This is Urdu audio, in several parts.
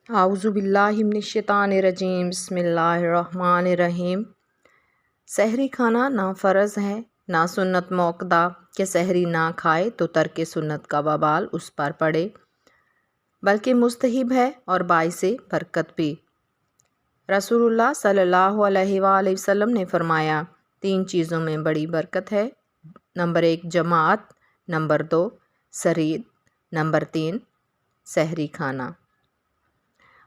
اعوذ باللہ من الشیطان الرجیم، بسم اللہ الرحمن الرحیم۔ سحری کھانا نہ فرض ہے نہ سنت موقدہ کہ سحری نہ کھائے تو ترک سنت کا وبال اس پر پڑے، بلکہ مستحب ہے اور باعث برکت بھی۔ رسول اللہ صلی اللہ علیہ وآلہ وسلم نے فرمایا، 3 چیزوں میں بڑی برکت ہے۔ نمبر 1 جماعت، نمبر 2 سرید، نمبر 3 سحری کھانا۔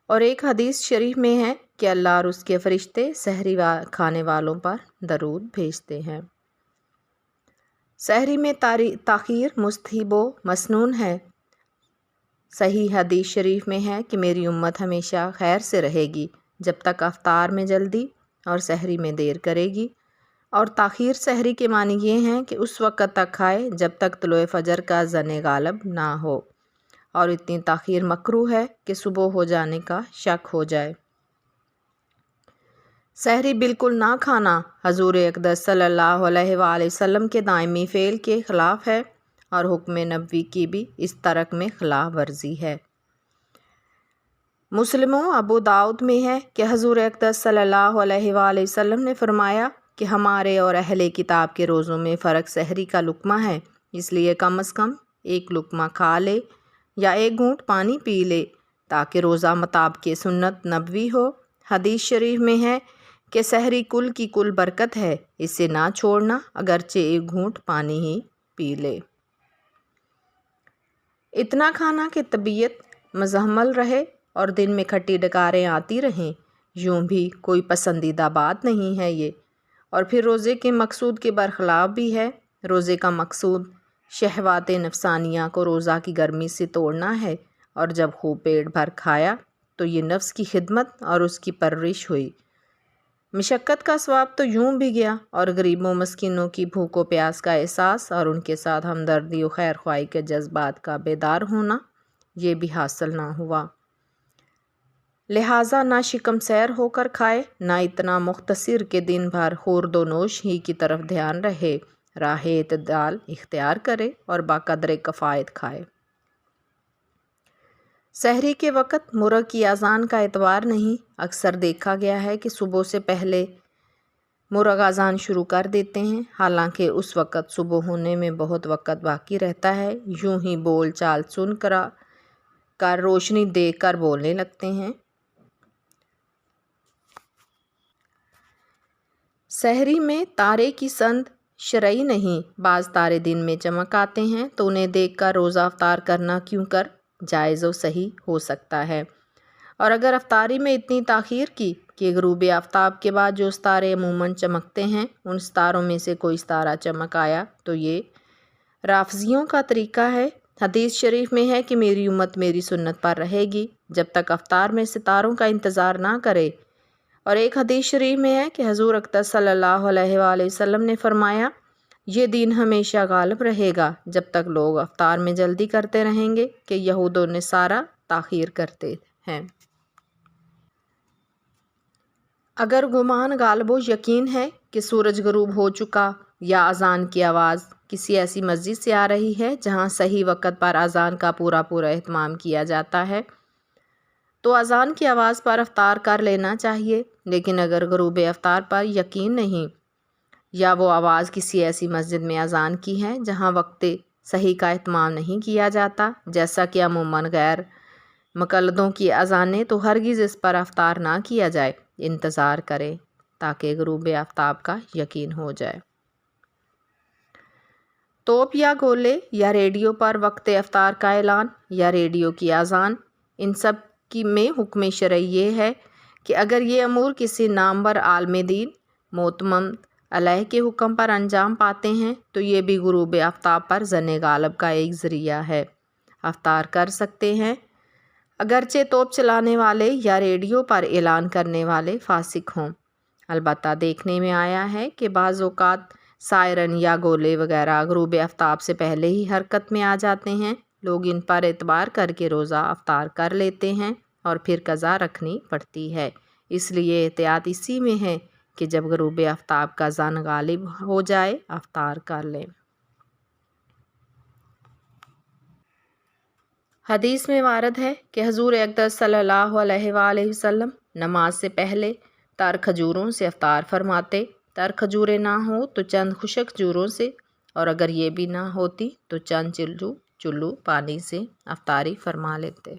اور ایک حدیث شریف میں ہے کہ اللہ اور اس کے فرشتے سحری کھانے والوں پر درود بھیجتے ہیں۔ سحری میں تاخیر مستحب و مسنون ہے۔ صحیح حدیث شریف میں ہے کہ میری امت ہمیشہ خیر سے رہے گی جب تک افطار میں جلدی اور سحری میں دیر کرے گی، اور تاخیر سحری کے معنی یہ ہیں کہ اس وقت تک کھائے جب تک طلوع فجر کا زن غالب نہ ہو، اور اتنی تاخیر مکروہ ہے کہ صبح ہو جانے کا شک ہو جائے۔ سحری بالکل نہ کھانا حضور اقدس صلی اللہ علیہ وآلہ وسلم کے دائمی فعل کے خلاف ہے، اور حکم نبوی کی بھی اس ترک میں خلاف ورزی ہے۔ مسلم و ابو داؤد میں ہے کہ حضور اقدس صلی اللہ علیہ وآلہ وسلم نے فرمایا کہ ہمارے اور اہل کتاب کے روزوں میں فرق سحری کا لقمہ ہے، اس لیے کم از کم 1 لقمہ کھا لے یا 1 گھونٹ پانی پی لے تاکہ روزہ مطابق سنت نبوی ہو۔ حدیث شریف میں ہے کہ سحری کل کی کل برکت ہے، اسے نہ چھوڑنا اگرچہ 1 گھونٹ پانی ہی پی لے۔ اتنا کھانا کہ طبیعت مزمل رہے اور دن میں کھٹی ڈکاریں آتی رہیں، یوں بھی کوئی پسندیدہ بات نہیں ہے یہ، اور پھر روزے کے مقصود کے برخلاف بھی ہے۔ روزے کا مقصود شہوات نفسانیہ کو روزہ کی گرمی سے توڑنا ہے، اور جب خوب پیٹ بھر کھایا تو یہ نفس کی خدمت اور اس کی پرورش ہوئی۔ مشقت کا ثواب تو یوں بھی گیا، اور غریبوں مسکینوں کی بھوک و پیاس کا احساس اور ان کے ساتھ ہمدردی و خیر خواہی کے جذبات کا بیدار ہونا یہ بھی حاصل نہ ہوا۔ لہٰذا نہ شکم سیر ہو کر کھائے، نہ اتنا مختصر کہ دن بھر خورد و نوش ہی کی طرف دھیان رہے، راہ اعتدال اختیار کرے اور بقدر کفایت کھائے۔ سحری کے وقت مرغ کی اذان کا اعتبار نہیں۔ اکثر دیکھا گیا ہے کہ صبح سے پہلے مرغ اذان شروع کر دیتے ہیں، حالانکہ اس وقت صبح ہونے میں بہت وقت باقی رہتا ہے، یوں ہی بول چال سن کر روشنی دیکھ کر بولنے لگتے ہیں۔ سحری میں تارے کی سند شرعی نہیں۔ بعض تارے دن میں چمک آتے ہیں تو انہیں دیکھ کر روزہ افطار کرنا کیوں کر جائز و صحیح ہو سکتا ہے، اور اگر افطاری میں اتنی تاخیر کی کہ غروب آفتاب کے بعد جو ستارے عموماً چمکتے ہیں ان ستاروں میں سے کوئی ستارہ چمک آیا تو یہ رافضیوں کا طریقہ ہے۔ حدیث شریف میں ہے کہ میری امت میری سنت پر رہے گی جب تک افطار میں ستاروں کا انتظار نہ کرے، اور ایک حدیث شریف میں ہے کہ حضور اقدس صلی اللہ علیہ وآلہ وسلم نے فرمایا، یہ دین ہمیشہ غالب رہے گا جب تک لوگ افطار میں جلدی کرتے رہیں گے کہ یہود و نصارہ تاخیر کرتے ہیں۔ اگر گمان غالب و یقین ہے کہ سورج غروب ہو چکا، یا اذان کی آواز کسی ایسی مسجد سے آ رہی ہے جہاں صحیح وقت پر اذان کا پورا اہتمام کیا جاتا ہے، تو اذان کی آواز پر افطار کر لینا چاہیے۔ لیکن اگر غروب افطار پر یقین نہیں، یا وہ آواز کسی ایسی مسجد میں اذان کی ہے جہاں وقت صحیح کا اہتمام نہیں کیا جاتا، جیسا کہ عموماً غیر مقلدوں کی اذانیں، تو ہرگز اس پر افطار نہ کیا جائے، انتظار کرے تاکہ غروب آفتاب کا یقین ہو جائے۔ توپ یا گولے یا ریڈیو پر وقت افطار کا اعلان یا ریڈیو کی اذان، ان سب کی میں حکم شرعی یہ ہے کہ اگر یہ امور کسی نامور عالم دین معتمد علیہ کے حکم پر انجام پاتے ہیں تو یہ بھی غروب آفتاب پر زن غالب کا ایک ذریعہ ہے، افطار کر سکتے ہیں، اگرچہ توپ چلانے والے یا ریڈیو پر اعلان کرنے والے فاسق ہوں۔ البتہ دیکھنے میں آیا ہے کہ بعض اوقات سائرن یا گولے وغیرہ غروب آفتاب سے پہلے ہی حرکت میں آ جاتے ہیں، لوگ ان پر اعتبار کر کے روزہ افطار کر لیتے ہیں اور پھر قضا رکھنی پڑتی ہے۔ اس لیے احتیاط اسی میں ہے کہ جب غروب آفتاب کا زن غالب ہو جائے افطار کر لیں۔ حدیث میں وارد ہے کہ حضور اقدس صلی اللہ علیہ وآلہ وسلم نماز سے پہلے تر کھجوروں سے افطار فرماتے۔ تر کھجوریں نہ ہوں تو چند خشک کھجوروں سے، اور اگر یہ بھی نہ ہوتی تو چند چلو پانی سے افطاری فرما لیتے۔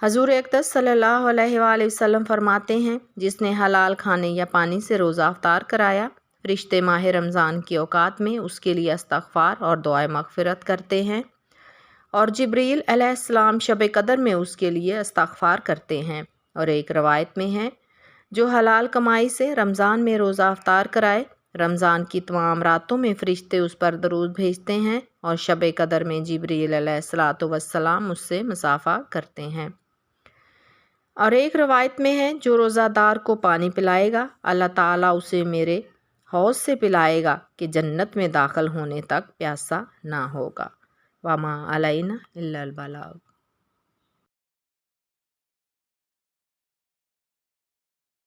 حضور اقدس صلی اللہ علیہ وآلہ وسلم فرماتے ہیں، جس نے حلال کھانے یا پانی سے روزہ افطار کرایا، فرشتے ماہ رمضان کی اوقات میں اس کے لیے استغفار اور دعائے مغفرت کرتے ہیں، اور جبریل علیہ السلام شب قدر میں اس کے لیے استغفار کرتے ہیں۔ اور ایک روایت میں ہے، جو حلال کمائی سے رمضان میں روزہ افطار کرائے، رمضان کی تمام راتوں میں فرشتے اس پر درود بھیجتے ہیں، اور شب قدر میں جبریل علیہ السلام اس سے مصافحہ کرتے ہیں۔ اور ایک روایت میں ہے، جو روزہ دار کو پانی پلائے گا، اللہ تعالیٰ اسے میرے حوض سے پلائے گا کہ جنت میں داخل ہونے تک پیاسا نہ ہوگا۔ وما علینا الا البلاغ۔